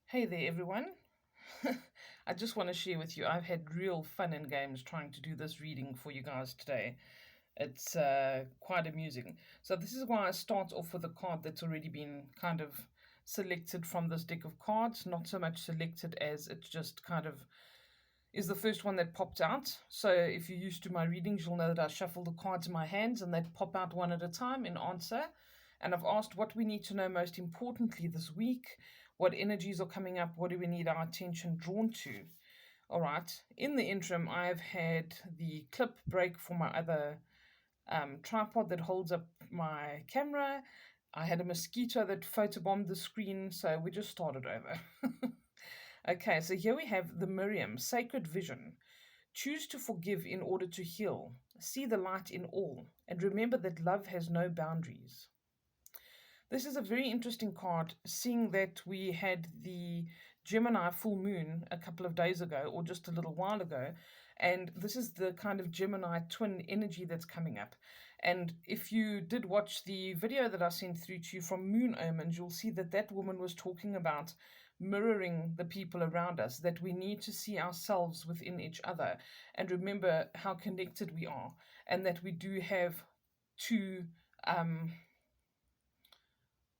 Hey there, everyone. I just want to share with you, I've had real fun and games trying to do this reading for you guys today. It's quite amusing. So, this is why I start off with a card that's already been kind of selected from this deck of cards. Not so much selected as it's just kind of is the first one that popped out. So, if you're used to my readings, you'll know that I shuffle the cards in my hands and they pop out one at a time in answer. And I've asked what we need to know most importantly this week, what energies are coming up, what do we need our attention drawn to. All right. In the interim, I've had the clip break for my other tripod that holds up my camera. I had a mosquito that photobombed the screen, so we just started over. Okay, so here we have the Miriam, Sacred Vision. Choose to forgive in order to heal. See the light in all, and remember that love has no boundaries. This is a very interesting card, seeing that we had the Gemini full moon a couple of days ago, or just a little while ago, and this is the kind of Gemini twin energy that's coming up. And if you did watch the video that I sent through to you from Moon Omens, you'll see that that woman was talking about mirroring the people around us, that we need to see ourselves within each other and remember how connected we are, and that we do have two.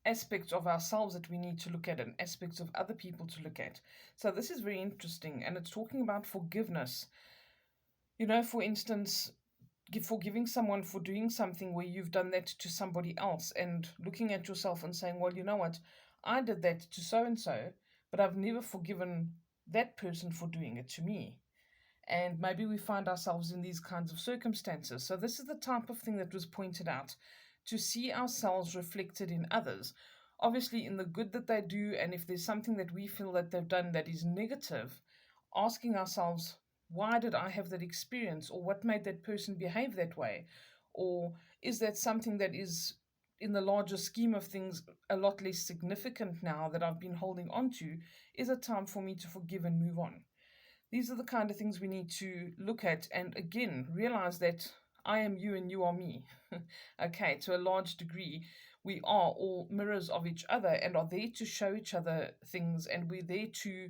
Aspects of ourselves that we need to look at and aspects of other people to look at. So this is very interesting, and it's talking about forgiveness. For instance, forgiving someone for doing something where you've done that to somebody else and looking at yourself and saying, well, you know what, I did that to so and so, but I've never forgiven that person for doing it to me. And maybe we find ourselves in these kinds of circumstances. So, this is the type of thing that was pointed out, to see ourselves reflected in others. Obviously, in the good that they do, and if there's something that we feel that they've done that is negative, asking ourselves, why did I have that experience? Or what made that person behave that way? Or is that something that is, in the larger scheme of things, a lot less significant now that I've been holding on to? Is it time for me to forgive and move on? These are the kind of things we need to look at and again realize that I am you and you are me. Okay, to a large degree, we are all mirrors of each other and are there to show each other things, and we're there to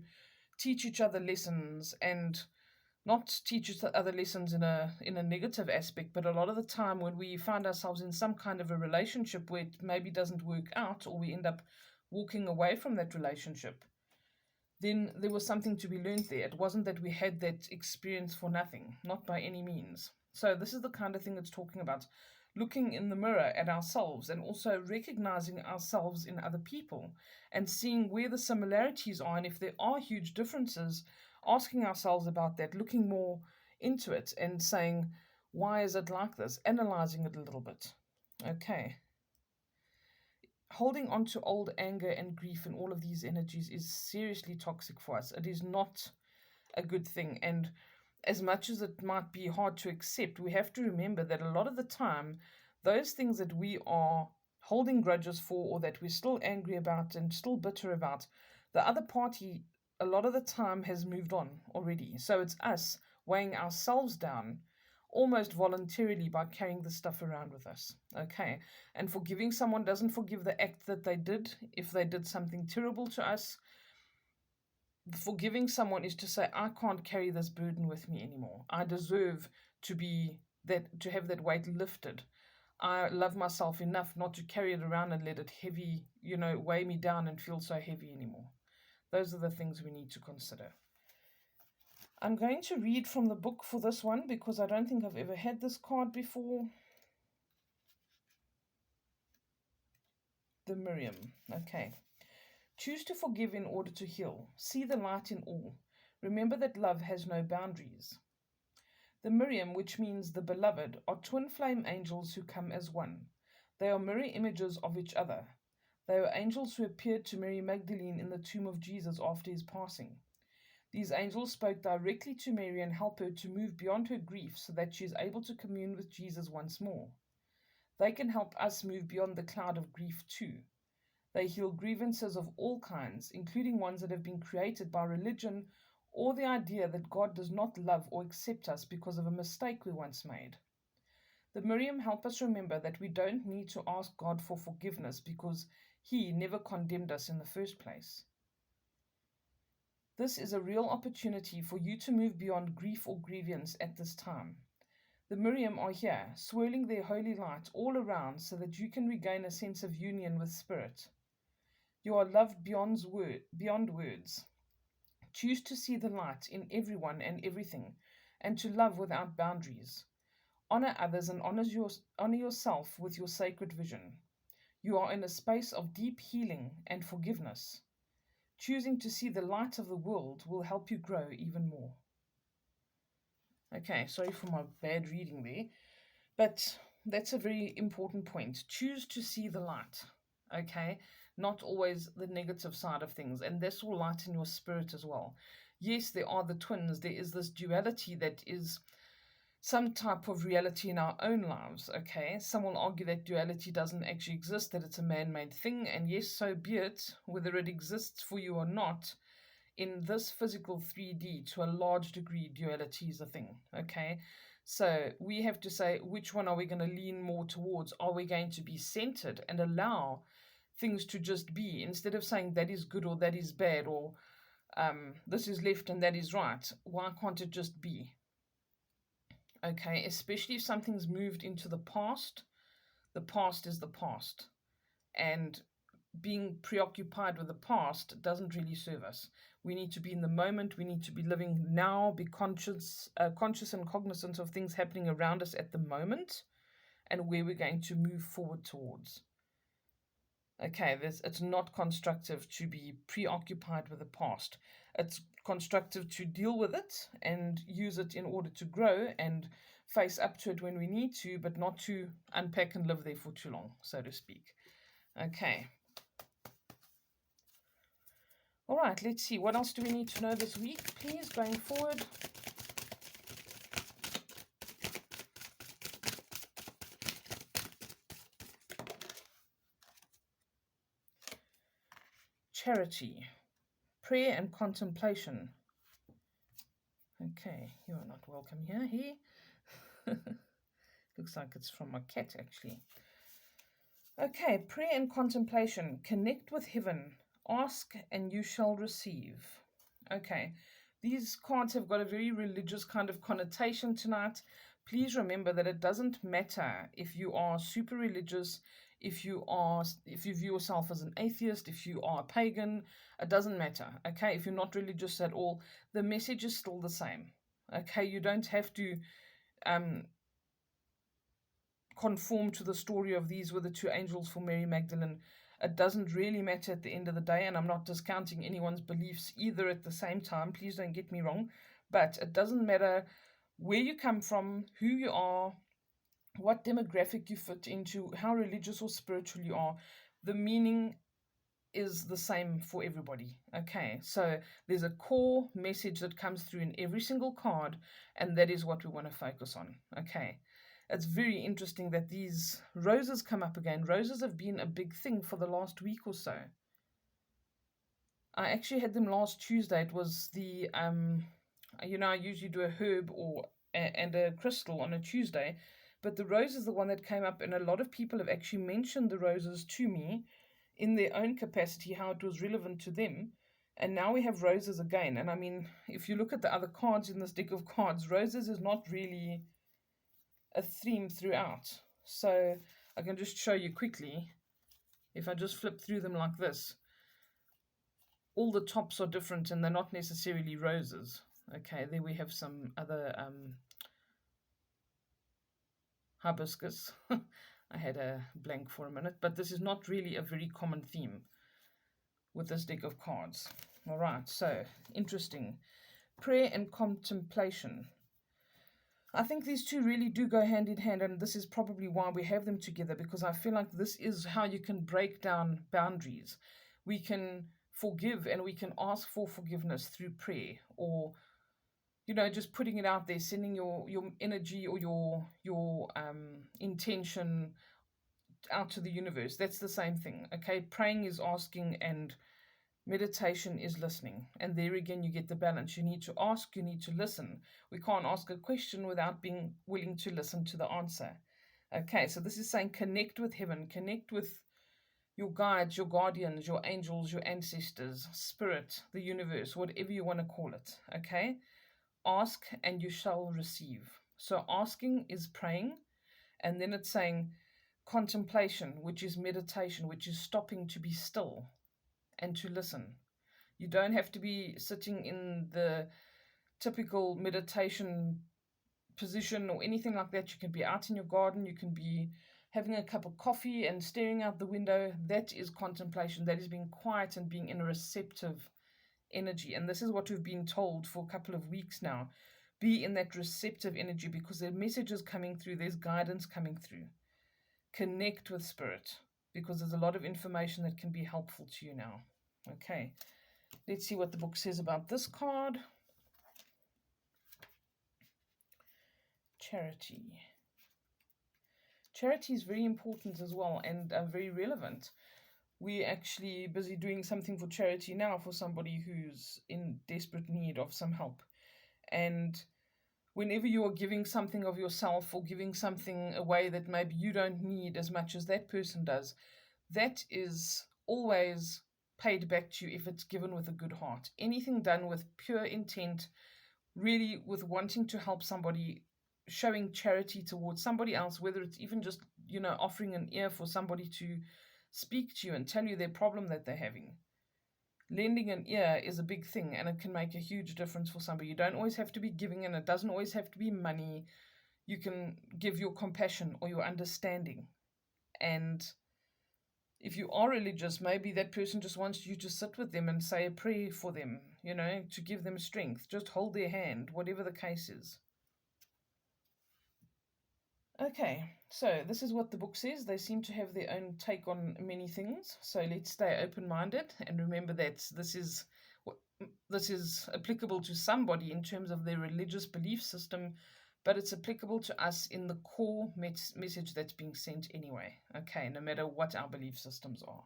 teach each other lessons, and not teach each other lessons in a negative aspect, but a lot of the time when we find ourselves in some kind of a relationship where it maybe doesn't work out, or we end up walking away from that relationship, then there was something to be learned there. It wasn't that we had that experience for nothing, not by any means. So, this is the kind of thing it's talking about, looking in the mirror at ourselves and also recognizing ourselves in other people and seeing where the similarities are. And if there are huge differences, asking ourselves about that, looking more into it and saying, why is it like this? Analyzing it a little bit. Okay. Holding on to old anger and grief and all of these energies is seriously toxic for us. It is not a good thing. And as much as it might be hard to accept, we have to remember that a lot of the time, those things that we are holding grudges for, or that we're still angry about and still bitter about, the other party a lot of the time has moved on already. So it's us weighing ourselves down almost voluntarily by carrying the stuff around with us. Okay. And forgiving someone doesn't forgive the act that they did. If they did something terrible to us, forgiving someone is to say, I can't carry this burden with me anymore. I deserve to have that weight lifted. I love myself enough not to carry it around and let it weigh me down and feel so heavy anymore. Those are the things we need to consider. I'm going to read from the book for this one because I don't think I've ever had this card before. The Miriam. Okay. Choose to forgive in order to heal. See the light in all. Remember that love has no boundaries. The Miriam, which means the beloved, are twin flame angels who come as one. They are mirror images of each other. They are angels who appeared to Mary Magdalene in the tomb of Jesus after his passing. These angels spoke directly to Mary and help her to move beyond her grief so that she is able to commune with Jesus once more. They can help us move beyond the cloud of grief too. They heal grievances of all kinds, including ones that have been created by religion or the idea that God does not love or accept us because of a mistake we once made. The Miriam help us remember that we don't need to ask God for forgiveness because He never condemned us in the first place. This is a real opportunity for you to move beyond grief or grievance at this time. The Miriam are here, swirling their holy light all around so that you can regain a sense of union with Spirit. You are loved beyond words. Choose to see the light in everyone and everything, and to love without boundaries. Honor others and honor yourself with your sacred vision. You are in a space of deep healing and forgiveness. Choosing to see the light of the world will help you grow even more. Okay, sorry for my bad reading there, but that's a very important point. Choose to see the light, okay? Not always the negative side of things, and that's all light in your spirit as well. Yes, there are the twins, there is this duality that is some type of reality in our own lives, okay? Some will argue that duality doesn't actually exist, that it's a man made thing, and yes, so be it, whether it exists for you or not. In this physical 3D, to a large degree, duality is a thing, okay? So we have to say, which one are we going to lean more towards? Are we going to be centered and allow things to just be instead of saying that is good or that is bad or this is left and that is right? Why can't it just be? Okay, especially if something's moved into the past is the past. And being preoccupied with the past doesn't really serve us. We need to be in the moment. We need to be living now, be conscious and cognizant of things happening around us at the moment and where we're going to move forward towards. Okay, it's not constructive to be preoccupied with the past. It's constructive to deal with it and use it in order to grow and face up to it when we need to, but not to unpack and live there for too long, so to speak. Okay. All right, let's see. What else do we need to know this week, please, going forward? Charity, prayer and contemplation. Okay, you are not welcome here. Looks like it's from my cat, actually. Okay, prayer and contemplation. Connect with heaven. Ask and you shall receive. Okay, these cards have got a very religious kind of connotation tonight. Please remember that it doesn't matter if you are super religious, if you view yourself as an atheist, if you are a pagan, it doesn't matter. Okay, if you're not religious at all, the message is still the same. Okay, you don't have to conform to the story of these were the two angels for Mary Magdalene. It doesn't really matter at the end of the day, and I'm not discounting anyone's beliefs either at the same time. Please don't get me wrong. But it doesn't matter where you come from, who you are, what demographic you fit into, how religious or spiritual you are. The meaning is the same for everybody. Okay, so there's a core message that comes through in every single card, and that is what we want to focus on. Okay. It's very interesting that these roses come up again. Roses have been a big thing for the last week or so. I actually had them last Tuesday. It was the, I usually do a herb and a crystal on a Tuesday, but the rose is the one that came up, and a lot of people have actually mentioned the roses to me in their own capacity, how it was relevant to them. And now we have roses again. And I mean, if you look at the other cards in this deck of cards, roses is not really a theme throughout. So I can just show you quickly. If I just flip through them like this, all the tops are different and they're not necessarily roses. Okay, there we have some other hibiscus. I had a blank for a minute, but this is not really a very common theme with this deck of cards. All right, so interesting. Prayer and contemplation. I think these two really do go hand in hand, and this is probably why we have them together, because I feel like this is how you can break down boundaries. We can forgive and we can ask for forgiveness through prayer, or just putting it out there, sending your energy or your intention out to the universe. That's the same thing. Okay, praying is asking and meditation is listening. And there again, you get the balance. You need to ask, you need to listen. We can't ask a question without being willing to listen to the answer. Okay, so this is saying connect with heaven, connect with your guides, your guardians, your angels, your ancestors, spirit, the universe, whatever you want to call it. Okay? Ask and you shall receive. So asking is praying, and then it's saying contemplation, which is meditation, which is stopping to be still and to listen. You don't have to be sitting in the typical meditation position or anything like that. You can be out in your garden, you can be having a cup of coffee and staring out the window. That is contemplation. That is being quiet and being in a receptive energy. And this is what we've been told for a couple of weeks now. Be in that receptive energy because there are messages coming through, there's guidance coming through. Connect with spirit because there's a lot of information that can be helpful to you now. Okay, let's see what the book says about this card. Charity. Charity is very important as well and very relevant. We're actually busy doing something for charity now for somebody who's in desperate need of some help. And whenever you are giving something of yourself or giving something away that maybe you don't need as much as that person does, that is always paid back to you if it's given with a good heart. Anything done with pure intent, really with wanting to help somebody, showing charity towards somebody else, whether it's even just, offering an ear for somebody to speak to you and tell you their problem that they're having. Lending an ear is a big thing and it can make a huge difference for somebody. You don't always have to be giving, and it doesn't always have to be money. You can give your compassion or your understanding. And if you are religious, maybe that person just wants you to sit with them and say a prayer for them, to give them strength. Just hold their hand, whatever the case is. Okay, so this is what the book says. They seem to have their own take on many things. So let's stay open-minded and remember that this is applicable to somebody in terms of their religious belief system, but it's applicable to us in the core message that's being sent anyway. Okay, no matter what our belief systems are.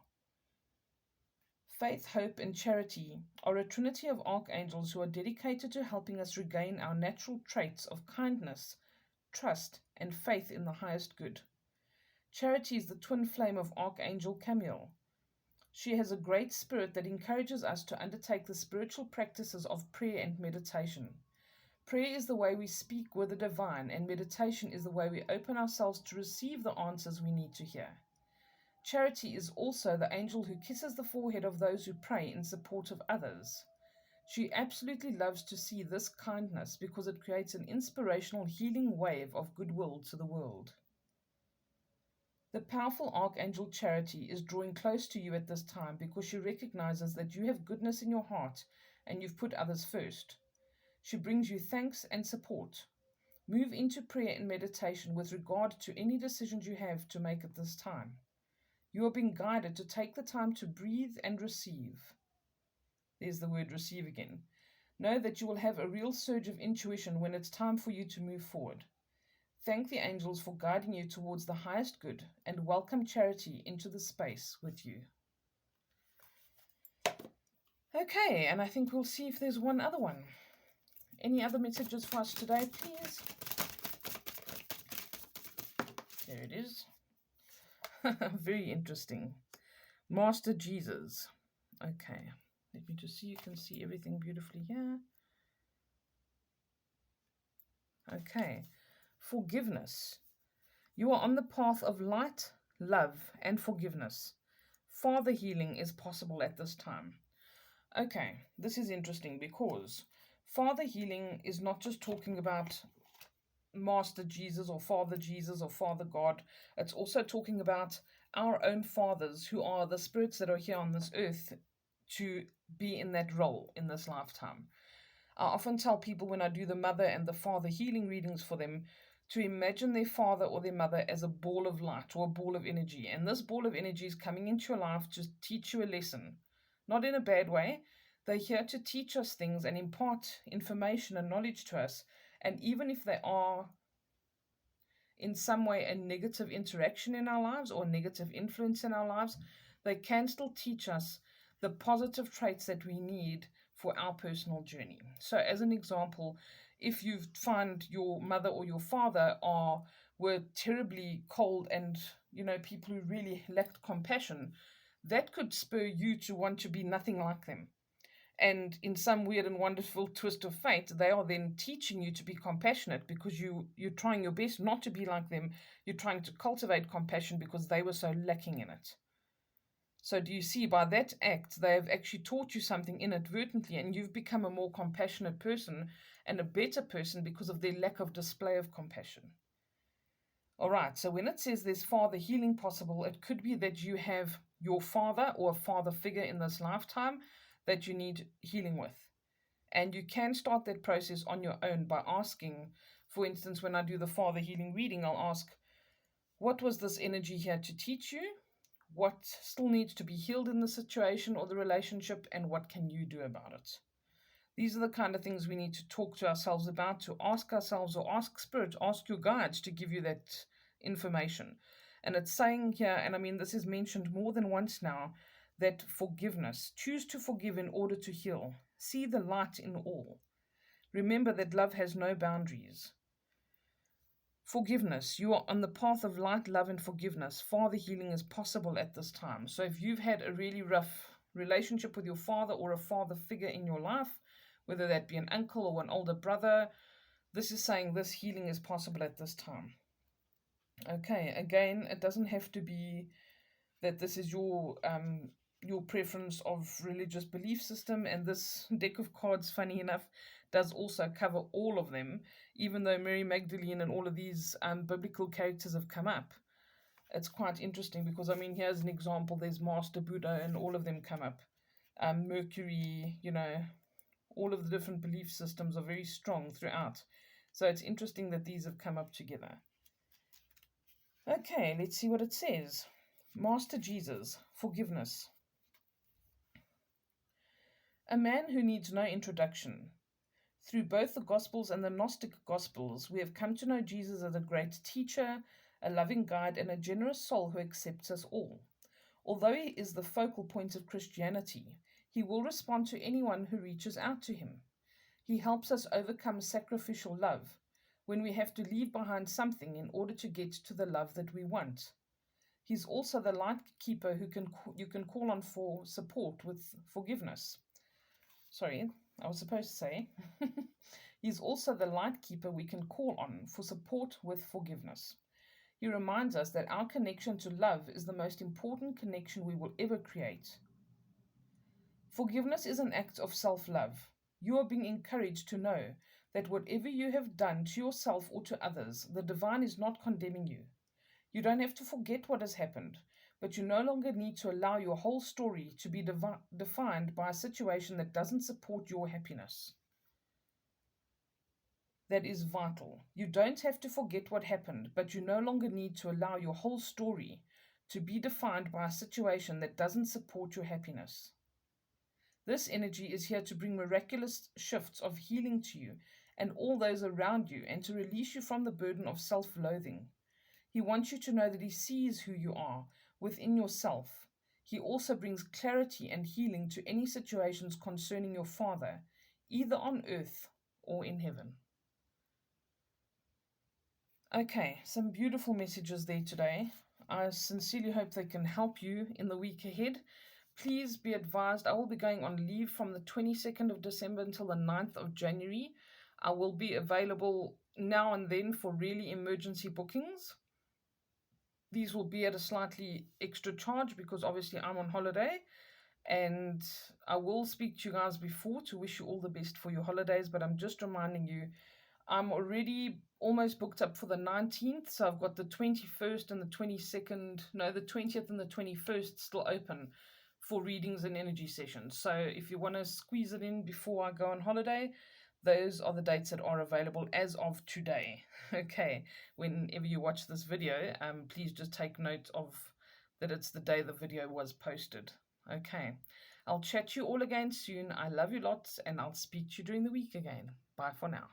Faith, hope, and charity are a trinity of archangels who are dedicated to helping us regain our natural traits of kindness, trust, and faith in the highest good. Charity is the twin flame of Archangel Camiel. She has a great spirit that encourages us to undertake the spiritual practices of prayer and meditation. Prayer is the way we speak with the divine, and meditation is the way we open ourselves to receive the answers we need to hear. Charity is also the angel who kisses the forehead of those who pray in support of others. She absolutely loves to see this kindness because it creates an inspirational healing wave of goodwill to the world. The powerful Archangel Charity is drawing close to you at this time because she recognizes that you have goodness in your heart and you've put others first. She brings you thanks and support. Move into prayer and meditation with regard to any decisions you have to make at this time. You are being guided to take the time to breathe and receive. There's the word receive again. Know that you will have a real surge of intuition when it's time for you to move forward. Thank the angels for guiding you towards the highest good and welcome charity into the space with you. Okay, and I think we'll see if there's one other one. Any other messages for us today, please? There it is. Very interesting. Master Jesus. Okay, let me just see. You can see everything beautifully here. Okay, forgiveness. You are on the path of light, love, and forgiveness. Father healing is possible at this time. Okay, this is interesting because Father healing is not just talking about Master Jesus or Father God. It's also talking about our own fathers who are the spirits that are here on this earth to be in that role in this lifetime. I often tell people when I do the mother and the father healing readings for them to imagine their father or their mother as a ball of light or a ball of energy. And this ball of energy is coming into your life to teach you a lesson. Not in a bad way. They're here to teach us things and impart information and knowledge to us. And even if they are in some way a negative interaction in our lives or a negative influence in our lives, they can still teach us the positive traits that we need for our personal journey. So as an example, if you find your mother or your father were terribly cold and people who really lacked compassion, that could spur you to want to be nothing like them. And in some weird and wonderful twist of fate, they are then teaching you to be compassionate because you're trying your best not to be like them. You're trying to cultivate compassion because they were so lacking in it. So do you see, by that act they have actually taught you something inadvertently, and you've become a more compassionate person and a better person because of their lack of display of compassion. All right, so when it says there's father healing possible, it could be that you have your father or a father figure in this lifetime that you need healing with. And you can start that process on your own by asking, for instance, when I do the father healing reading, I'll ask, what was this energy here to teach you? What still needs to be healed in the situation or the relationship, and what can you do about it? These are the kind of things we need to talk to ourselves about, to ask ourselves, or ask spirit, ask your guides to give you that information. And it's saying here, and I mean, this is mentioned more than once now, that forgiveness, choose to forgive in order to heal. See the light in all. Remember that love has no boundaries. Forgiveness. You are on the path of light, love, and forgiveness. Father healing is possible at this time. So if you've had a really rough relationship with your father or a father figure in your life, whether that be an uncle or an older brother, this is saying this healing is possible at this time. Okay, again, it doesn't have to be that this is your preference of religious belief system, and this deck of cards, funny enough, does also cover all of them, even though Mary Magdalene and all of these biblical characters have come up. It's quite interesting because, I mean, here's an example. There's Master Buddha and all of them come up. Mercury, all of the different belief systems are very strong throughout. So it's interesting that these have come up together. Okay, let's see what it says. Master Jesus, forgiveness. A man who needs no introduction. Through both the Gospels and the Gnostic Gospels, we have come to know Jesus as a great teacher, a loving guide, and a generous soul who accepts us all. Although he is the focal point of Christianity, he will respond to anyone who reaches out to him. He helps us overcome sacrificial love when we have to leave behind something in order to get to the love that we want. He's also the light keeper who you can call on for support with forgiveness. Sorry, I was supposed to say. He's also the light keeper we can call on for support with forgiveness. He reminds us that our connection to love is the most important connection we will ever create. Forgiveness is an act of self-love. You are being encouraged to know that whatever you have done to yourself or to others, the divine is not condemning you. You don't have to forget what has happened, but you no longer need to allow your whole story to be defined by a situation that doesn't support your happiness. That is vital. You don't have to forget what happened, but you no longer need to allow your whole story to be defined by a situation that doesn't support your happiness. This energy is here to bring miraculous shifts of healing to you and all those around you, and to release you from the burden of self-loathing. He wants you to know that he sees who you are within yourself. He also brings clarity and healing to any situations concerning your Father, either on earth or in heaven. Okay, some beautiful messages there today. I sincerely hope they can help you in the week ahead. Please be advised, I will be going on leave from the 22nd of December until the 9th of January. I will be available now and then for really emergency bookings. These will be at a slightly extra charge because obviously I'm on holiday, and I will speak to you guys before to wish you all the best for your holidays, but I'm just reminding you, I'm already almost booked up for the 19th, so I've got the 21st and the 22nd, no, the 20th and the 21st still open for readings and energy sessions. So if you want to squeeze it in before I go on holiday, those are the dates that are available as of today. Okay, whenever you watch this video, please just take note of that it's the day the video was posted. Okay, I'll chat to you all again soon. I love you lots, and I'll speak to you during the week again. Bye for now.